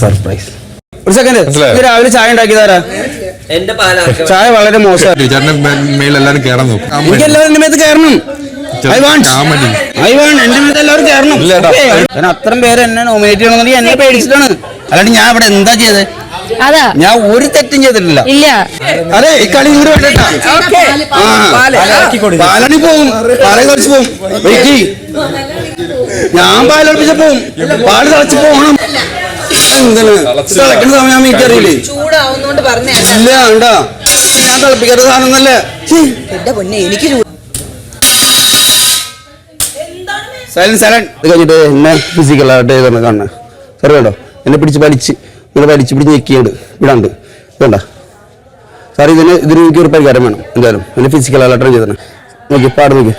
Surprise. ഒരു second, രാവിലെ ചായ ഉണ്ടാക്കിയതാരാ? ചായ വളരെ മോശമാണ്. എനിക്ക് എല്ലാവരും മേത്ത് കയറണം. എന്റെ മേത്ത് എല്ലാവരും കയറണം. ഞാൻ അത്രയും പേര് എന്നെ നോമിനേറ്റ് ചെയ്യണമെന്നുണ്ടെങ്കിൽ എന്നെ പേടിച്ചിട്ടാണ്. അല്ലാണ്ട് ഞാൻ ഇവിടെ എന്താ ചെയ്തത്? ഞാൻ ഒരു തെറ്റും ചെയ്തിട്ടില്ല. അതെ, ഈ കളി കൂടെ പാലണി പോവും, പാല കുറച്ച് പോവും. ഞാൻ പാലൊളിപ്പിച്ച പോവും, പാല് തിളച്ച് പോകണം. തിളക്കുന്ന സമയം എനിക്കറിയില്ലേ? ഇല്ല, ഉണ്ടാ ഞാൻ തിളപ്പിക്കാത്ത സാധനം ഒന്നല്ലേ. Silent silent. ഇത് കഴിഞ്ഞിട്ട് എന്നെ ഫിസിക്കലായിട്ട് ചെയ്തോണ്ട് കാണുന്നത് സാർ കേട്ടോ. എന്നെ പിടിച്ച് പിടിച്ച് ഞെക്കിയുണ്ട് ഇടാണ്ട് വേണ്ട സാർ. ഇതിന് എനിക്ക് ഒരു പരിഹാരം വേണം എന്തായാലും. എന്നെ ഫിസിക്കലായിട്ട് ട്രെയിൻ ചെയ്തേ. നോക്കി പാട് നോക്കി.